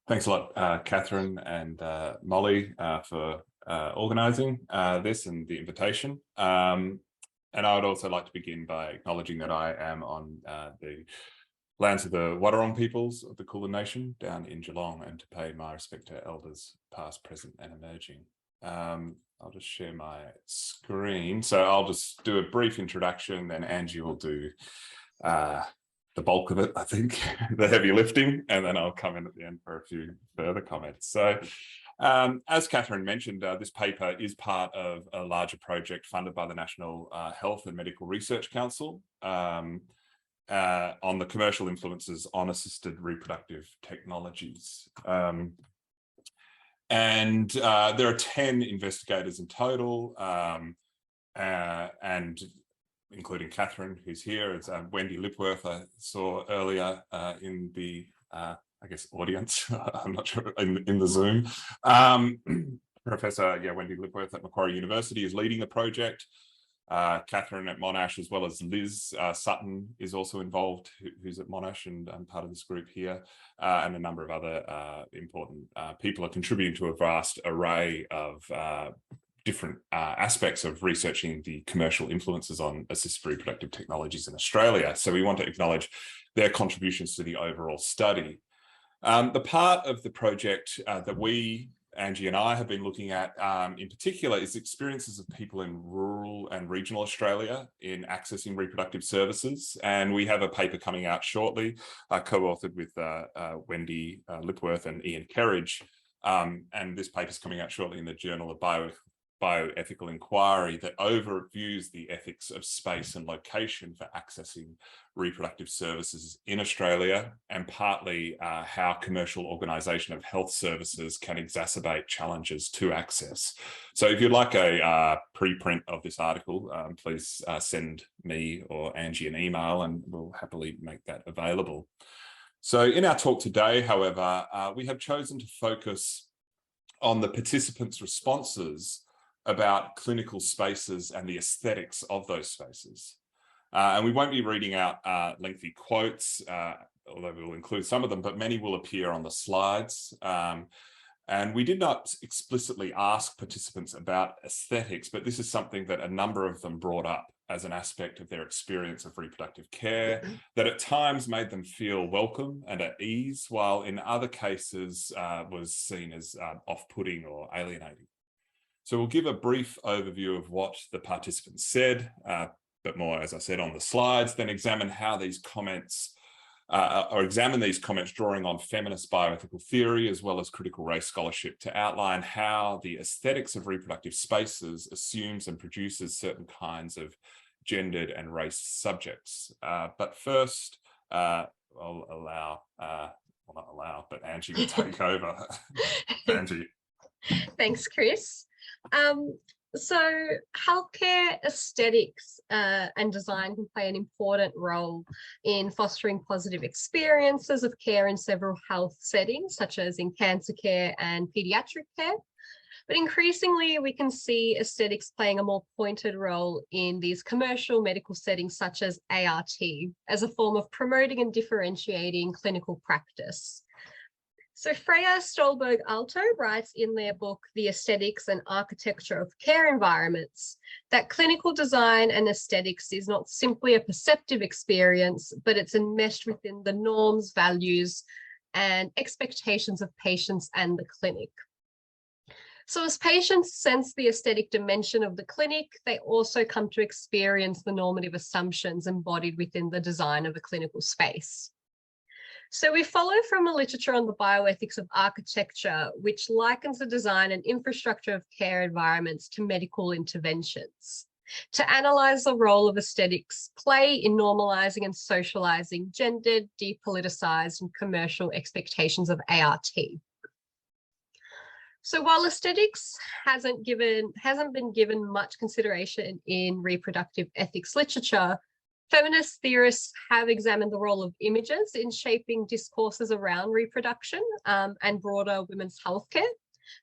Thanks a lot, Catherine and Molly, for organising this and the invitation. And I would also like to begin by acknowledging that I am on the lands of the Wadawurrung peoples of the Kulin Nation down in Geelong, and to pay my respect to elders past, present and emerging. I'll just share my screen. So I'll just do a brief introduction, then Angie will do the bulk of it, I think, the heavy lifting, and then I'll come in at the end for a few further comments. So as Catherine mentioned, this paper is part of a larger project funded by the National Health and Medical Research Council on the commercial influences on assisted reproductive technologies. And there are 10 investigators in total, and including Catherine, who's here. It's Wendy Lipworth, I saw earlier in the, I guess, audience. I'm not sure, in the Zoom. Professor Wendy Lipworth at Macquarie University is leading the project. Catherine at Monash, as well as Liz Sutton, is also involved, who's at Monash and part of this group here, and a number of other important people are contributing to a vast array of different aspects of researching the commercial influences on assisted reproductive technologies in Australia. So we want to acknowledge their contributions to the overall study. The part of the project that we, Angie and I, have been looking at in particular is experiences of people in rural and regional Australia in accessing reproductive services. And we have a paper coming out shortly, co-authored with Wendy Lipworth and Ian Kerridge. And this paper is coming out shortly in the Journal of Bioethical Inquiry that overviews the ethics of space and location for accessing reproductive services in Australia, and partly how commercial organisation of health services can exacerbate challenges to access. So if you'd like a preprint of this article, please send me or Angie an email and we'll happily make that available. So in our talk today, however, we have chosen to focus on the participants' responses about clinical spaces and the aesthetics of those spaces. And we won't be reading out lengthy quotes, although we will include some of them, but many will appear on the slides. And we did not explicitly ask participants about aesthetics, but this is something that a number of them brought up as an aspect of their experience of reproductive care, that at times made them feel welcome and at ease, while in other cases was seen as off-putting or alienating. So we'll give a brief overview of what the participants said, but more, as I said, on the slides, then examine how these comments, examine these comments drawing on feminist bioethical theory, as well as critical race scholarship, to outline how the aesthetics of reproductive spaces assumes and produces certain kinds of gendered and race subjects. But first, I'll allow, well, not allow, but Angie will take over. Angie. Thanks, Chris. So healthcare aesthetics and design can play an important role in fostering positive experiences of care in several health settings, such as in cancer care and paediatric care. But increasingly, we can see aesthetics playing a more pointed role in these commercial medical settings, such as ART, as a form of promoting and differentiating clinical practice. So Freya Stolberg-Alto writes in their book, The Aesthetics and Architecture of Care Environments, that clinical design and aesthetics is not simply a perceptive experience, but it's enmeshed within the norms, values, and expectations of patients and the clinic. So as patients sense the aesthetic dimension of the clinic, they also come to experience the normative assumptions embodied within the design of a clinical space. So we follow from a literature on the bioethics of architecture, which likens the design and infrastructure of care environments to medical interventions, to analyse the role of aesthetics play in normalising and socialising gendered, depoliticised and commercial expectations of ART. So while aesthetics hasn't been given much consideration in reproductive ethics literature, feminist theorists have examined the role of images in shaping discourses around reproduction and broader women's healthcare.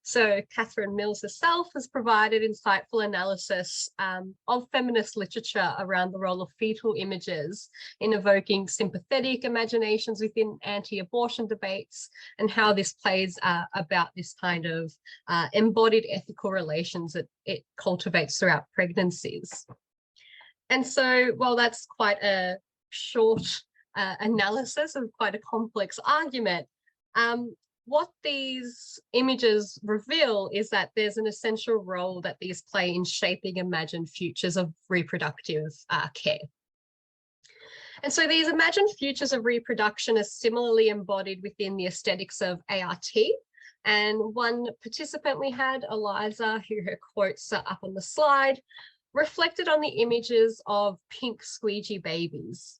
So Catherine Mills herself has provided insightful analysis of feminist literature around the role of fetal images in evoking sympathetic imaginations within anti-abortion debates, and how this plays about this kind of embodied ethical relations that it cultivates throughout pregnancies. And so, while that's quite a short analysis of quite a complex argument, what these images reveal is that there's an essential role that these play in shaping imagined futures of reproductive care. And so these imagined futures of reproduction are similarly embodied within the aesthetics of ART. And one participant we had, Eliza, who her quotes are up on the slide, reflected on the images of pink squeegee babies.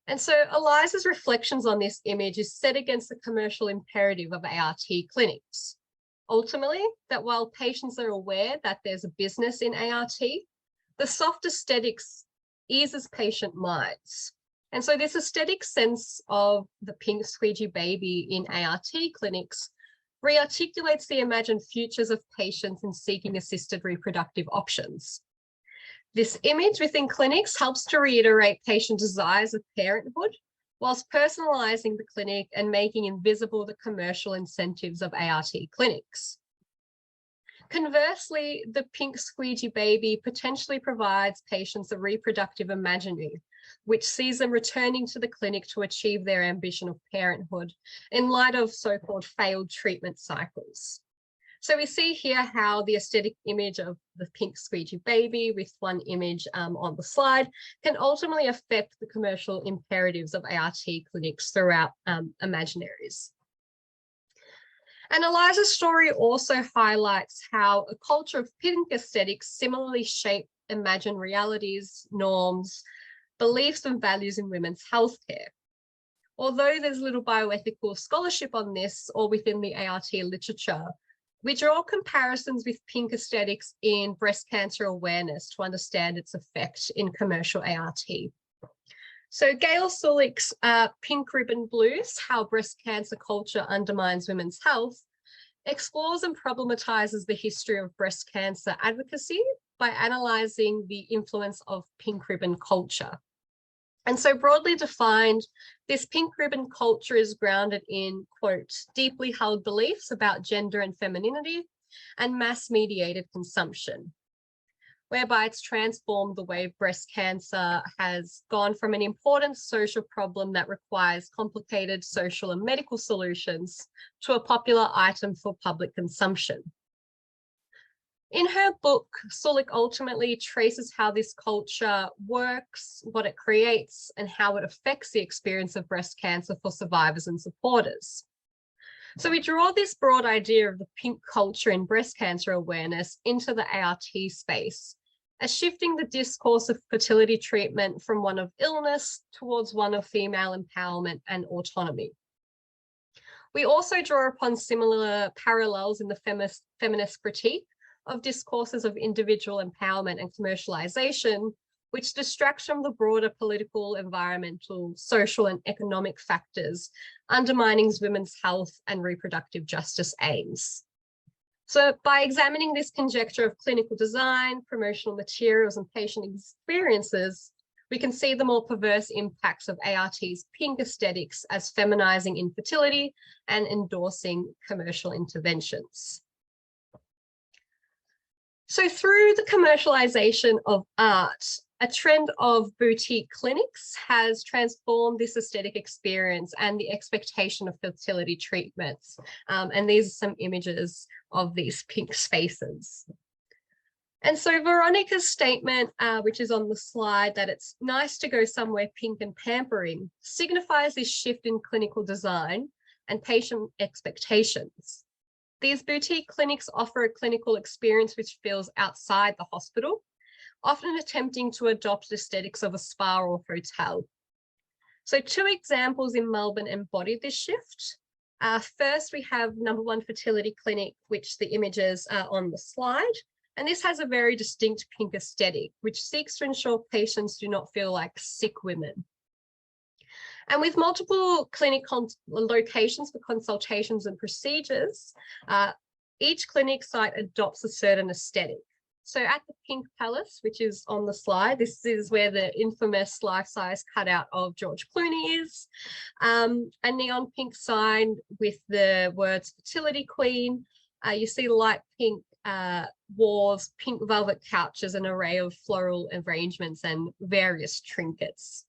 And so Eliza's reflections on this image is set against the commercial imperative of ART clinics. Ultimately, that while patients are aware that there's a business in ART, the soft aesthetics eases patient minds. And so this aesthetic sense of the pink squeegee baby in ART clinics rearticulates the imagined futures of patients in seeking assisted reproductive options. This image within clinics helps to reiterate patient desires of parenthood, whilst personalising the clinic and making invisible the commercial incentives of ART clinics. Conversely, the pink squeegee baby potentially provides patients a reproductive imaginary, which sees them returning to the clinic to achieve their ambition of parenthood in light of so-called failed treatment cycles. So we see here how the aesthetic image of the pink squeegee baby with one image on the slide can ultimately affect the commercial imperatives of ART clinics throughout imaginaries. And Eliza's story also highlights how a culture of pink aesthetics similarly shape imagined realities, norms, beliefs and values in women's healthcare. Although there's little bioethical scholarship on this or within the ART literature, we draw comparisons with pink aesthetics in breast cancer awareness to understand its effect in commercial ART. So Gail Sulick's Pink Ribbon Blues, How Breast Cancer Culture Undermines Women's Health, explores and problematizes the history of breast cancer advocacy by analysing the influence of pink ribbon culture. And so broadly defined, this pink ribbon culture is grounded in, quote, deeply held beliefs about gender and femininity and mass-mediated consumption, whereby it's transformed the way breast cancer has gone from an important social problem that requires complicated social and medical solutions to a popular item for public consumption. In her book, Sulick ultimately traces how this culture works, what it creates, and how it affects the experience of breast cancer for survivors and supporters. So we draw this broad idea of the pink culture in breast cancer awareness into the ART space, as shifting the discourse of fertility treatment from one of illness towards one of female empowerment and autonomy. We also draw upon similar parallels in the feminist critique of discourses of individual empowerment and commercialization, which distracts from the broader political, environmental, social, and economic factors undermining women's health and reproductive justice aims. So by examining this conjecture of clinical design, promotional materials, and patient experiences, we can see the more perverse impacts of ART's pink aesthetics as feminizing infertility and endorsing commercial interventions. So through the commercialization of art, a trend of boutique clinics has transformed this aesthetic experience and the expectation of fertility treatments. And these are some images of these pink spaces. And so Veronica's statement, which is on the slide, that it's nice to go somewhere pink and pampering, signifies this shift in clinical design and patient expectations. These boutique clinics offer a clinical experience which feels outside the hospital, often attempting to adopt aesthetics of a spa or hotel. So 2 examples in Melbourne embodied this shift. First, we have No. 1 Fertility Clinic, which the images are on the slide. And this has a very distinct pink aesthetic, which seeks to ensure patients do not feel like sick women. And with multiple clinic locations for consultations and procedures, each clinic site adopts a certain aesthetic. So at the Pink Palace, which is on the slide, this is where the infamous life-size cutout of George Clooney is. A neon pink sign with the words fertility queen. You see light pink walls, pink velvet couches, an array of floral arrangements and various trinkets.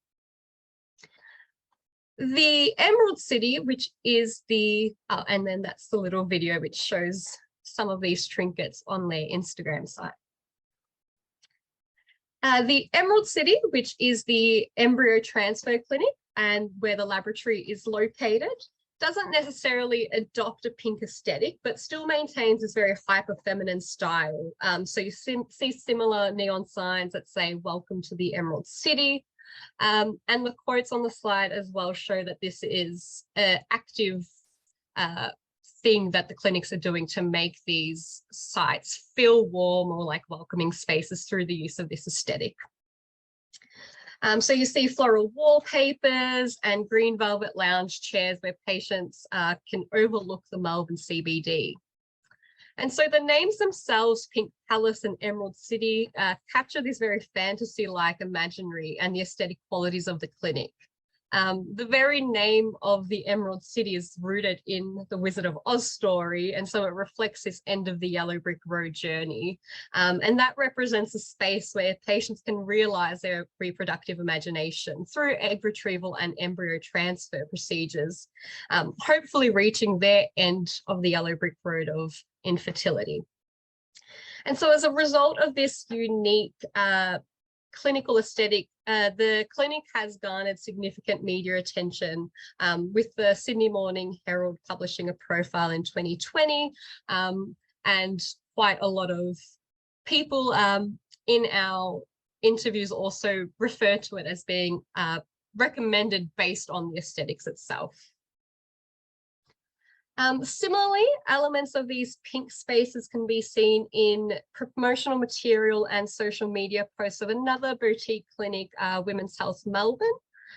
The Emerald City, which is the, and then that's the little video which shows some of these trinkets on their Instagram site. The Emerald City, which is the embryo transfer clinic and where the laboratory is located, doesn't necessarily adopt a pink aesthetic, but still maintains this very hyper-feminine style. So you see similar neon signs that say, "Welcome to the Emerald City." And the quotes on the slide as well show that this is an active thing that the clinics are doing to make these sites feel warm or like welcoming spaces through the use of this aesthetic. So you see floral wallpapers and green velvet lounge chairs where patients can overlook the Melbourne CBD. And so the names themselves, Pink Palace and Emerald City, capture this very fantasy-like imaginary and the aesthetic qualities of the clinic. The very name of the Emerald City is rooted in the Wizard of Oz story, and so it reflects this end of the yellow brick road journey. And that represents a space where patients can realize their reproductive imagination through egg retrieval and embryo transfer procedures, hopefully reaching their end of the yellow brick road of infertility. And so as a result of this unique clinical aesthetic, the clinic has garnered significant media attention, with the Sydney Morning Herald publishing a profile in 2020, and quite a lot of people in our interviews also refer to it as being recommended based on the aesthetics itself. Similarly, elements of these pink spaces can be seen in promotional material and social media posts of another boutique clinic, Women's Health Melbourne.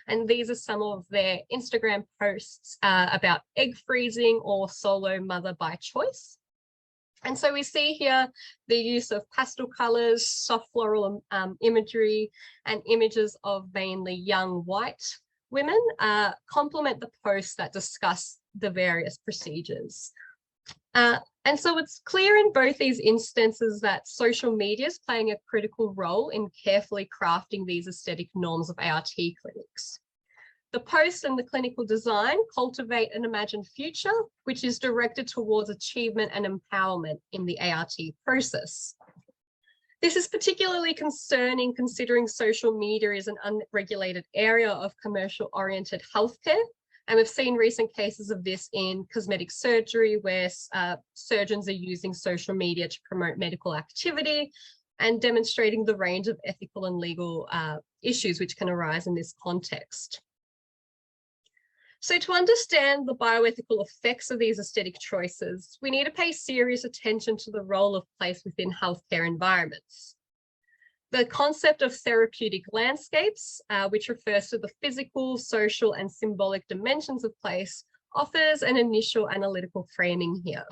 And these are some of their Instagram posts about egg freezing or solo mother by choice. And so we see here the use of pastel colors, soft floral imagery, and images of mainly young white women complement the posts that discuss the various procedures. And so it's clear in both these instances that social media is playing a critical role in carefully crafting these aesthetic norms of ART clinics. The post and the clinical design cultivate an imagined future, which is directed towards achievement and empowerment in the ART process. This is particularly concerning considering social media is an unregulated area of commercial-oriented healthcare. And we've seen recent cases of this in cosmetic surgery where surgeons are using social media to promote medical activity and demonstrating the range of ethical and legal issues which can arise in this context. So to understand the bioethical effects of these aesthetic choices, we need to pay serious attention to the role of place within healthcare environments. The concept of therapeutic landscapes, which refers to the physical, social, and symbolic dimensions of place, offers an initial analytical framing here.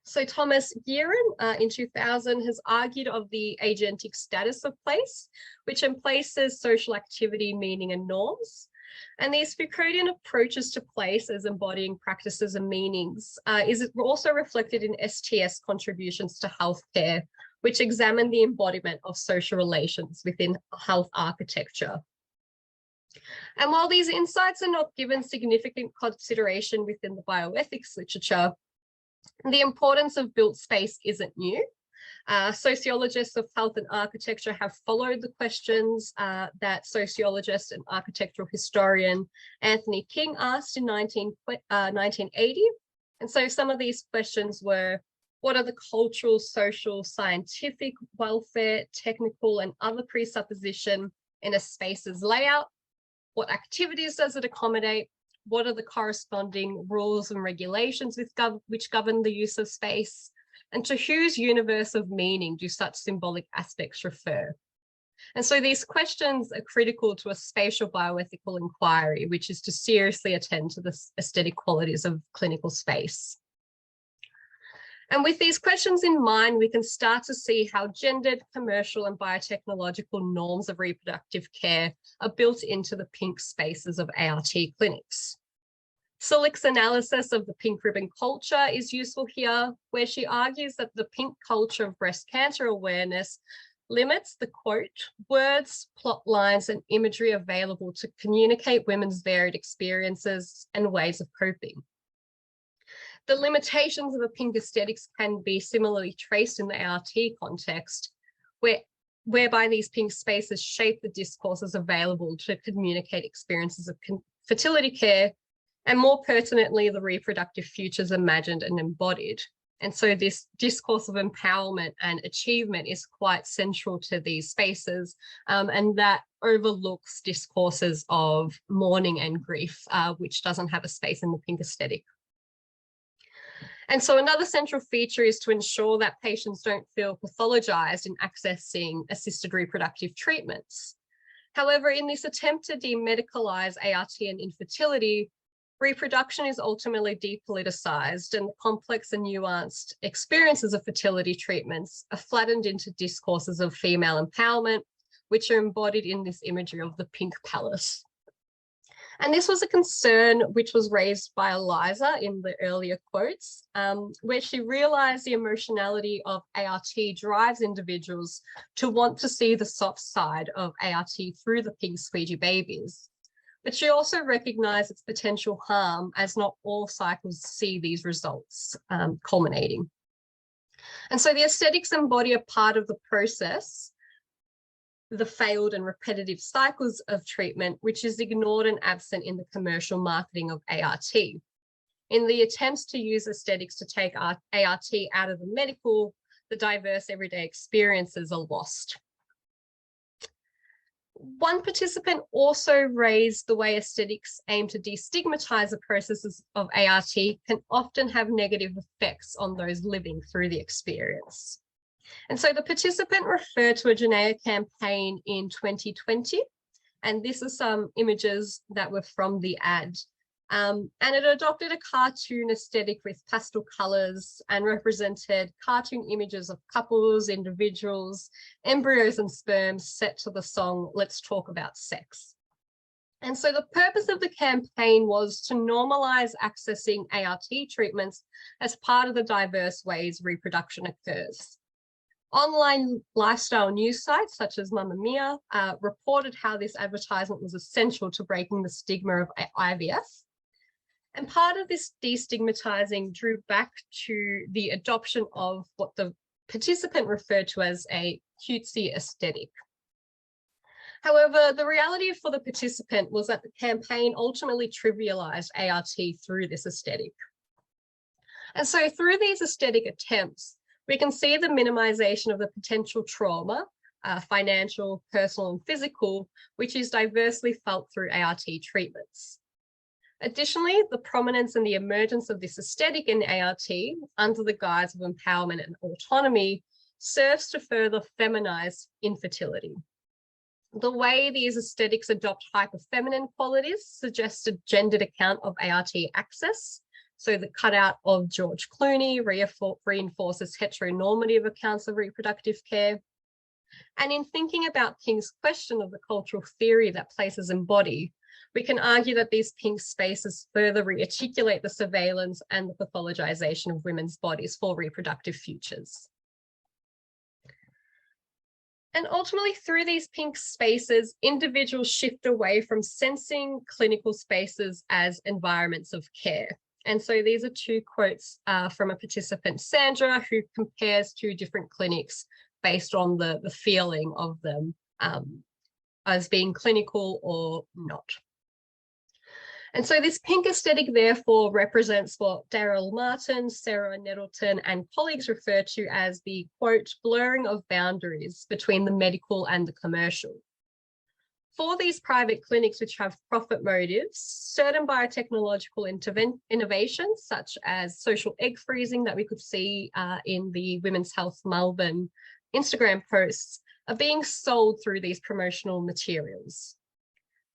So Thomas Gearin in 2000 has argued of the agentic status of place, which emplaces social activity, meaning, and norms. And these Foucauldian approaches to place as embodying practices and meanings is also reflected in STS contributions to healthcare, which examine the embodiment of social relations within health architecture. And while these insights are not given significant consideration within the bioethics literature, the importance of built space isn't new. Sociologists of health and architecture have followed the questions that sociologist and architectural historian Anthony King asked in 1980. And so some of these questions were, what are the cultural, social, scientific, welfare, technical, and other presupposition in a space's layout? What activities does it accommodate? What are the corresponding rules and regulations which govern the use of space? And to whose universe of meaning do such symbolic aspects refer? And so these questions are critical to a spatial bioethical inquiry, which is to seriously attend to the aesthetic qualities of clinical space. And with these questions in mind, we can start to see how gendered, commercial and biotechnological norms of reproductive care are built into the pink spaces of ART clinics. Silich's analysis of the pink ribbon culture is useful here, where she argues that the pink culture of breast cancer awareness limits the, quote, words, plot lines and imagery available to communicate women's varied experiences and ways of coping. The limitations of a pink aesthetics can be similarly traced in the ART context, whereby these pink spaces shape the discourses available to communicate experiences of fertility care, and more pertinently, the reproductive futures imagined and embodied. And so this discourse of empowerment and achievement is quite central to these spaces, and that overlooks discourses of mourning and grief, which doesn't have a space in the pink aesthetic. And so another central feature is to ensure that patients don't feel pathologized in accessing assisted reproductive treatments. However, in this attempt to demedicalize ART and infertility, reproduction is ultimately depoliticized, and complex and nuanced experiences of fertility treatments are flattened into discourses of female empowerment, which are embodied in this imagery of the pink palace. And this was a concern which was raised by Eliza in the earlier quotes, where she realized the emotionality of ART drives individuals to want to see the soft side of ART through the pink squeegee babies. But she also recognized its potential harm, as not all cycles see these results culminating. And so the aesthetics embody a part of the process, the failed and repetitive cycles of treatment, which is ignored and absent in the commercial marketing of ART. In the attempts to use aesthetics to take ART out of the medical, the diverse everyday experiences are lost. One participant also raised the way aesthetics aim to destigmatize the processes of ART can often have negative effects on those living through the experience. And so the participant referred to a Janaea campaign in 2020, and this is some images that were from the ad. And it adopted a cartoon aesthetic with pastel colors and represented cartoon images of couples, individuals, embryos and sperms set to the song, Let's Talk About Sex. And so the purpose of the campaign was to normalize accessing ART treatments as part of the diverse ways reproduction occurs. Online lifestyle news sites such as Mamma Mia reported how this advertisement was essential to breaking the stigma of IVF. And part of this destigmatizing drew back to the adoption of what the participant referred to as a cutesy aesthetic. However, the reality for the participant was that the campaign ultimately trivialized ART through this aesthetic. And so through these aesthetic attempts, we can see the minimization of the potential trauma, financial, personal, and physical, which is diversely felt through ART treatments. Additionally, the prominence and the emergence of this aesthetic in ART under the guise of empowerment and autonomy serves to further feminize infertility. The way these aesthetics adopt hyper-feminine qualities suggests a gendered account of ART access. So the cutout of George Clooney reinforces heteronormative accounts of reproductive care. And in thinking about King's question of the cultural theory that places embody, we can argue that these pink spaces further rearticulate the surveillance and the pathologization of women's bodies for reproductive futures. And ultimately, through these pink spaces, individuals shift away from sensing clinical spaces as environments of care. And so these are two quotes from a participant, Sandra, who compares two different clinics based on the feeling of them as being clinical or not. And so this pink aesthetic, therefore, represents what Daryl Martin, Sarah Nettleton, and colleagues refer to as the, quote, blurring of boundaries between the medical and the commercial. For these private clinics which have profit motives, certain biotechnological innovations, such as social egg freezing that we could see in the Women's Health Melbourne Instagram posts, are being sold through these promotional materials.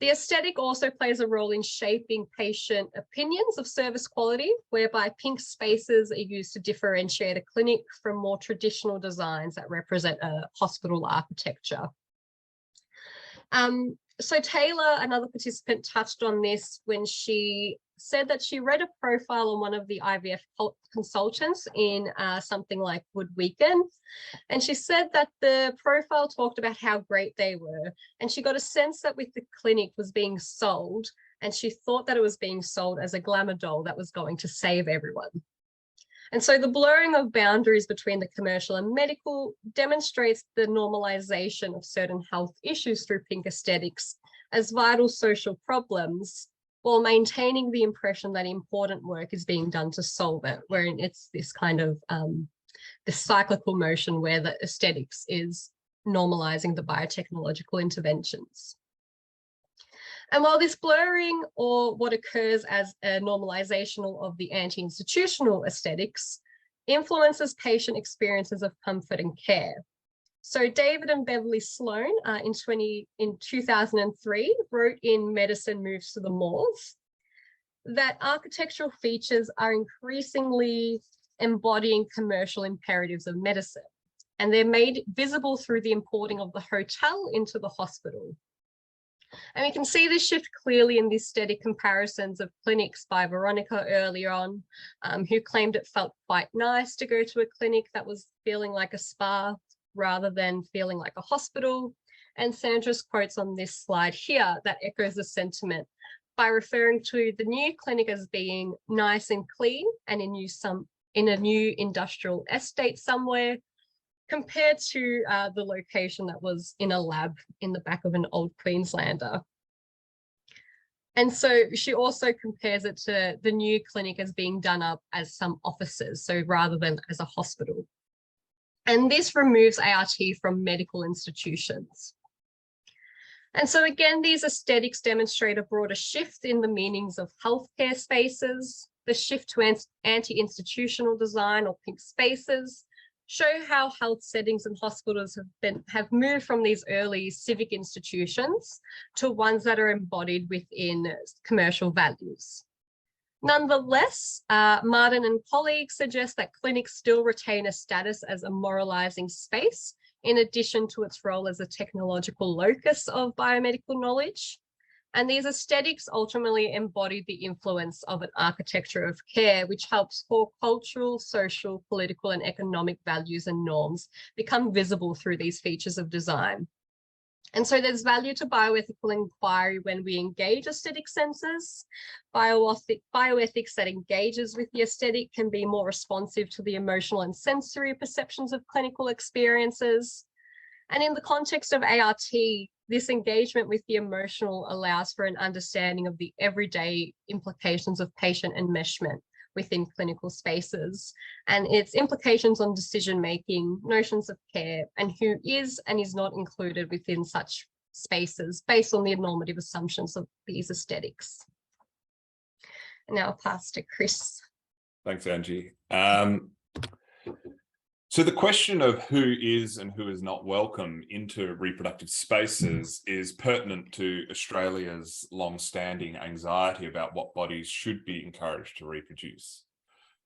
The aesthetic also plays a role in shaping patient opinions of service quality, whereby pink spaces are used to differentiate a clinic from more traditional designs that represent a hospital architecture. So Taylor, another participant, touched on this when she said that she read a profile on one of the IVF consultants in something like Wood Weekend. And she said that the profile talked about how great they were. And she got a sense that with the clinic was being sold, and she thought that it was being sold as a glamour doll that was going to save everyone. And so the blurring of boundaries between the commercial and medical demonstrates the normalization of certain health issues through pink aesthetics as vital social problems, while maintaining the impression that important work is being done to solve it, wherein it's this kind of this cyclical motion where the aesthetics is normalizing the biotechnological interventions. And while this blurring, or what occurs as a normalization of the anti-institutional aesthetics, influences patient experiences of comfort and care. So David and Beverly Sloan in 2003 wrote in Medicine Moves to the Moors that architectural features are increasingly embodying commercial imperatives of medicine, and they're made visible through the importing of the hotel into the hospital. And we can see this shift clearly in the aesthetic comparisons of clinics by Veronica earlier on, who claimed it felt quite nice to go to a clinic that was feeling like a spa rather than feeling like a hospital. And Sandra's quotes on this slide here that echoes the sentiment by referring to the new clinic as being nice and clean and in a new industrial estate somewhere, compared to the location that was in a lab in the back of an old Queenslander. And so she also compares it to the new clinic as being done up as some offices, so rather than as a hospital. And this removes ART from medical institutions. And so again, these aesthetics demonstrate a broader shift in the meanings of healthcare spaces, the shift to anti-institutional design or pink spaces, show how health settings and hospitals have moved from these early civic institutions to ones that are embodied within commercial values. Nonetheless, Martin and colleagues suggest that clinics still retain a status as a moralizing space, in addition to its role as a technological locus of biomedical knowledge. And these aesthetics ultimately embody the influence of an architecture of care, which helps for cultural, social, political, and economic values and norms become visible through these features of design. And so there's value to bioethical inquiry when we engage aesthetic senses. Bioethics that engages with the aesthetic can be more responsive to the emotional and sensory perceptions of clinical experiences. And in the context of ART, this engagement with the emotional allows for an understanding of the everyday implications of patient enmeshment within clinical spaces and its implications on decision-making, notions of care, and who is and is not included within such spaces based on the normative assumptions of these aesthetics. And now I'll pass to Chris. Thanks, Angie. So the question of who is and who is not welcome into reproductive spaces is pertinent to Australia's long-standing anxiety about what bodies should be encouraged to reproduce.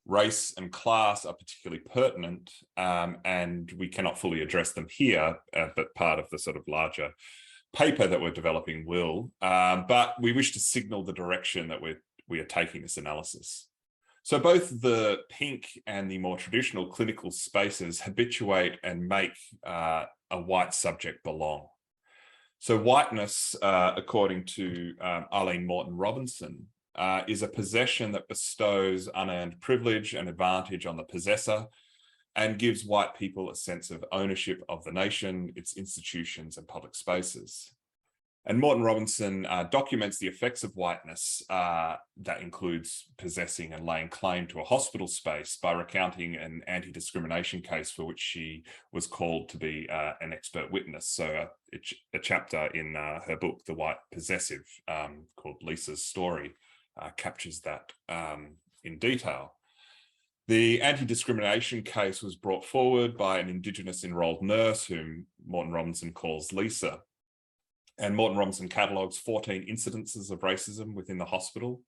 Race and class are particularly pertinent, and we cannot fully address them here, but part of the sort of larger paper that we're developing will. But we wish to signal the direction that we are taking this analysis. So both the pink and the more traditional clinical spaces habituate and make a white subject belong. So whiteness, according to Arlene Morton Robinson, is a possession that bestows unearned privilege and advantage on the possessor and gives white people a sense of ownership of the nation, its institutions and public spaces. And Morton Robinson documents the effects of whiteness that includes possessing and laying claim to a hospital space by recounting an anti-discrimination case for which she was called to be an expert witness. So a chapter in her book, The White Possessive, called Lisa's Story, captures that in detail. The anti-discrimination case was brought forward by an Indigenous enrolled nurse whom Morton Robinson calls Lisa. And Morton Robinson catalogues 14 incidences of racism within the hospital.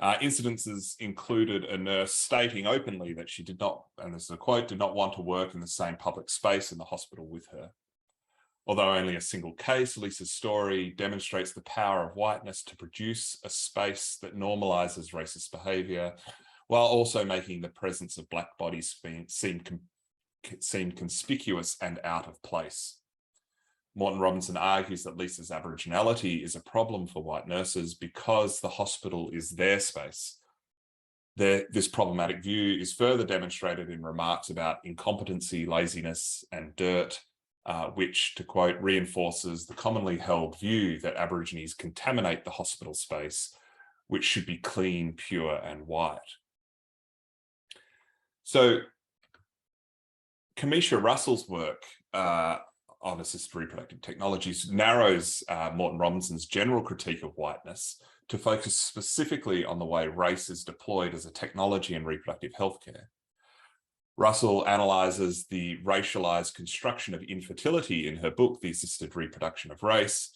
Incidences included a nurse stating openly that she did not, and this is a quote, did not want to work in the same public space in the hospital with her. Although only a single case, Lisa's story demonstrates the power of whiteness to produce a space that normalizes racist behavior, while also making the presence of Black bodies seem conspicuous and out of place. Morton Robinson argues that Lisa's Aboriginality is a problem for white nurses because the hospital is their space. This problematic view is further demonstrated in remarks about incompetency, laziness, and dirt, which, to quote, reinforces the commonly held view that Aborigines contaminate the hospital space, which should be clean, pure, and white. So, Kamisha Russell's work on assisted reproductive technologies narrows Morton Robinson's general critique of whiteness to focus specifically on the way race is deployed as a technology in reproductive healthcare. Russell analyses the racialized construction of infertility in her book, The Assisted Reproduction of Race,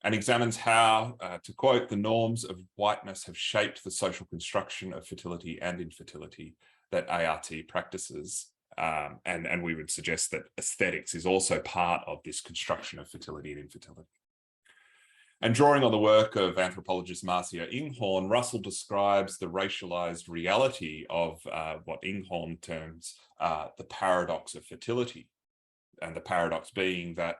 and examines how, to quote, the norms of whiteness have shaped the social construction of fertility and infertility that ART practices. And we would suggest that aesthetics is also part of this construction of fertility and infertility. And drawing on the work of anthropologist Marcia Inghorn, Russell describes the racialized reality of what Inghorn terms the paradox of fertility. And the paradox being that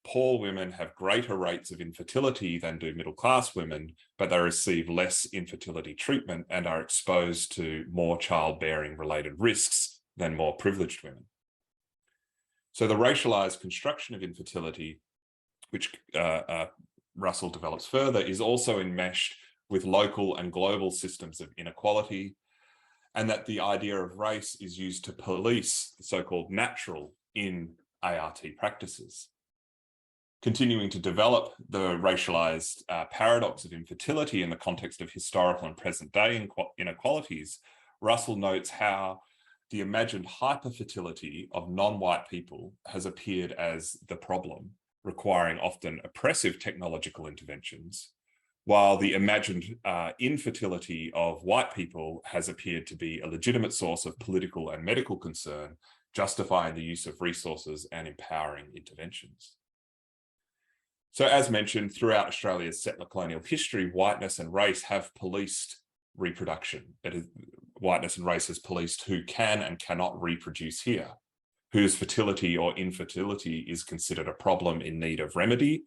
poor women have greater rates of infertility than do middle-class women, but they receive less infertility treatment and are exposed to more childbearing related risks than more privileged women. So the racialized construction of infertility, which Russell develops further, is also enmeshed with local and global systems of inequality, and that the idea of race is used to police the so-called natural in ART practices. Continuing to develop the racialized paradox of infertility in the context of historical and present-day inequalities, Russell notes how the imagined hyperfertility of non-white people has appeared as the problem, requiring often oppressive technological interventions, while the imagined infertility of white people has appeared to be a legitimate source of political and medical concern, justifying the use of resources and empowering interventions. So as mentioned, throughout Australia's settler colonial history, whiteness and race have policed reproduction. That is, whiteness and race has policed who can and cannot reproduce here, whose fertility or infertility is considered a problem in need of remedy,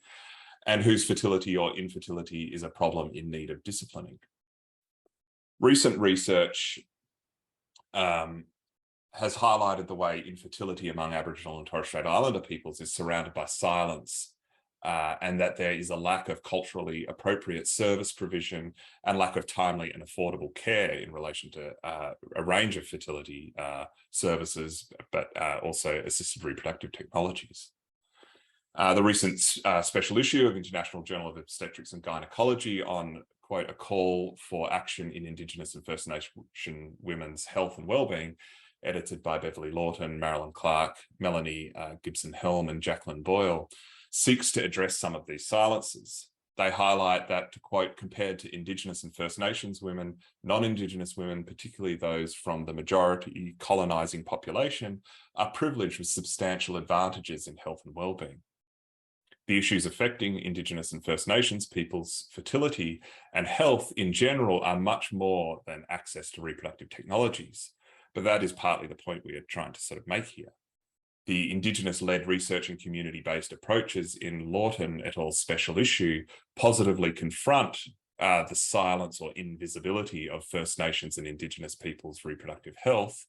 and whose fertility or infertility is a problem in need of disciplining. Recent research has highlighted the way infertility among Aboriginal and Torres Strait Islander peoples is surrounded by silence, and that there is a lack of culturally appropriate service provision and lack of timely and affordable care in relation to a range of fertility services, but also assisted reproductive technologies. The recent special issue of International Journal of Obstetrics and Gynecology on, quote, a call for action in Indigenous and First Nation women's health and wellbeing, edited by Beverly Lawton, Marilyn Clark, Melanie Gibson-Helm, and Jacqueline Boyle, seeks to address some of these silences. They highlight that, to quote, compared to Indigenous and First Nations women, non-Indigenous women, particularly those from the majority colonising population, are privileged with substantial advantages in health and wellbeing. The issues affecting Indigenous and First Nations people's fertility and health in general are much more than access to reproductive technologies, but that is partly the point we are trying to sort of make here. The Indigenous-led research and community-based approaches in Lawton et al.'s special issue positively confront the silence or invisibility of First Nations and Indigenous peoples' reproductive health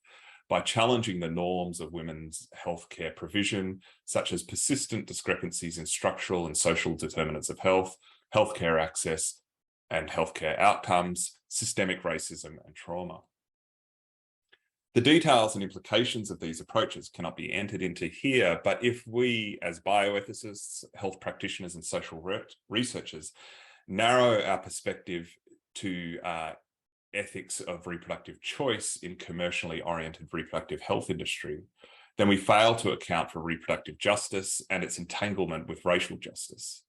by challenging the norms of women's healthcare provision, such as persistent discrepancies in structural and social determinants of health, healthcare access and healthcare outcomes, systemic racism and trauma. The details and implications of these approaches cannot be entered into here, but if we, as bioethicists, health practitioners, and social researchers, narrow our perspective to ethics of reproductive choice in commercially oriented reproductive health industry, then we fail to account for reproductive justice and its entanglement with racial justice.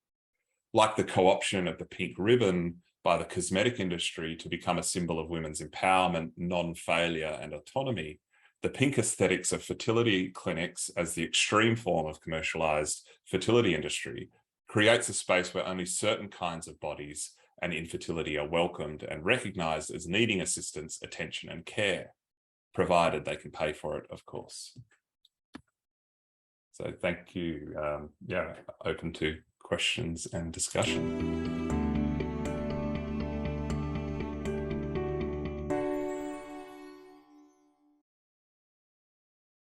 like the co-option of the pink ribbon by the cosmetic industry to become a symbol of women's empowerment, non-failure, and autonomy, the pink aesthetics of fertility clinics as the extreme form of commercialized fertility industry creates a space where only certain kinds of bodies and infertility are welcomed and recognized as needing assistance, attention, and care, provided they can pay for it, of course. So thank you. Yeah, open to questions and discussion.